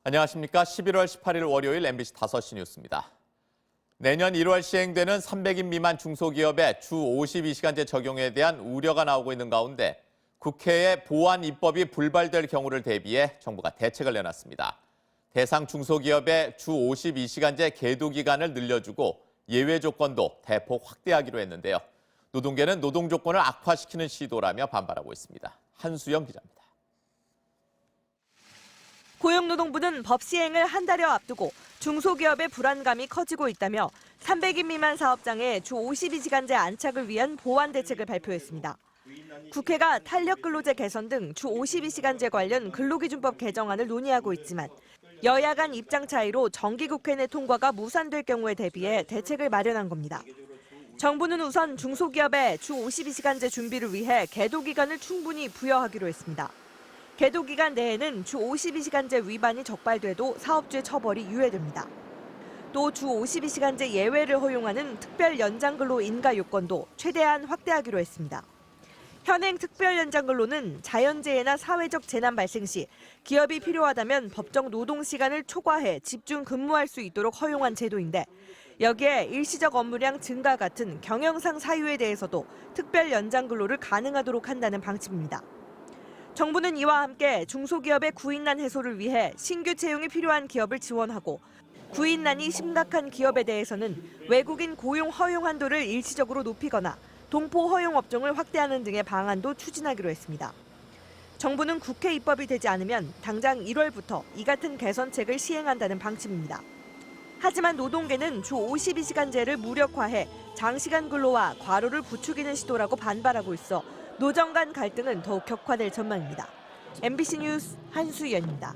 안녕하십니까. 11월 18일 월요일 MBC 5시 뉴스입니다. 내년 1월 시행되는 300인 미만 중소기업의 주 52시간제 적용에 대한 우려가 나오고 있는 가운데 국회에 보완 입법이 불발될 경우를 대비해 정부가 대책을 내놨습니다. 대상 중소기업의 주 52시간제 계도 기간을 늘려주고 예외 조건도 대폭 확대하기로 했는데요. 노동계는 노동 조건을 악화시키는 시도라며 반발하고 있습니다. 한수영 기자입니다. 고용노동부는 법 시행을 한 달여 앞두고 중소기업의 불안감이 커지고 있다며 300인 미만 사업장의 주 52시간제 안착을 위한 보완 대책을 발표했습니다. 국회가 탄력근로제 개선 등 주 52시간제 관련 근로기준법 개정안을 논의하고 있지만 여야 간 입장 차이로 정기국회 내 통과가 무산될 경우에 대비해 대책을 마련한 겁니다. 정부는 우선 중소기업의 주 52시간제 준비를 위해 계도 기간을 충분히 부여하기로 했습니다. 계도 기간 내에는 주 52시간제 위반이 적발돼도 사업주의 처벌이 유예됩니다. 또 주 52시간제 예외를 허용하는 특별 연장 근로 인가 요건도 최대한 확대하기로 했습니다. 현행 특별 연장 근로는 자연재해나 사회적 재난 발생 시 기업이 필요하다면 법정 노동 시간을 초과해 집중 근무할 수 있도록 허용한 제도인데 여기에 일시적 업무량 증가 같은 경영상 사유에 대해서도 특별 연장 근로를 가능하도록 한다는 방침입니다. 정부는 이와 함께 중소기업의 구인난 해소를 위해 신규 채용이 필요한 기업을 지원하고 구인난이 심각한 기업에 대해서는 외국인 고용 허용 한도를 일시적으로 높이거나 동포 허용 업종을 확대하는 등의 방안도 추진하기로 했습니다. 정부는 국회 입법이 되지 않으면 당장 1월부터 이 같은 개선책을 시행한다는 방침입니다. 하지만 노동계는 주 52시간제를 무력화해 장시간 근로와 과로를 부추기는 시도라고 반발하고 있어 노정 간 갈등은 더욱 격화될 전망입니다. MBC 뉴스 한수연입니다.